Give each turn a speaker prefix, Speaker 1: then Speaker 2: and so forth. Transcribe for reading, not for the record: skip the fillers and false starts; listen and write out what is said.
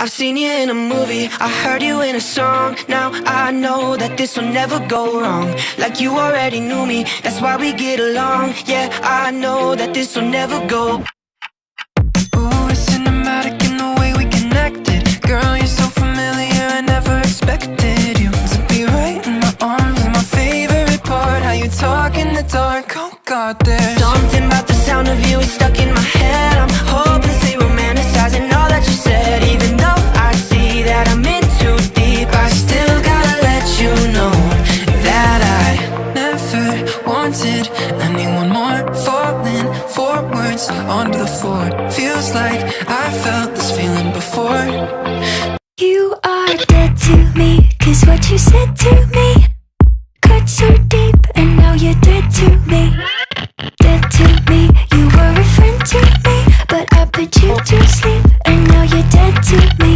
Speaker 1: I've seen you in a movie, I heard you in a song. Now I know that this will never go wrong. Like you already knew me, that's why we get along. Yeah, I know that this will never go. Ooh, it's cinematic in the way we connected. Girl, you're so familiar, I never expected you to be right in my arms. And my favorite part, how you talk in the dark. Oh God, there's something about the sound of you, it's stuck in my head. I'm hopelessly romanticizing all that you said. Even though I see that I'm in too deep, I still gotta let you know that I never wanted anyone more. Falling forwards onto the floor, feels like I felt this feeling before.
Speaker 2: You are dead to me, 'cause what you said to me cut so deep, and now you're dead to me. Dead to me, you were a friend to me, but I put you to sleep, and now you're dead to me.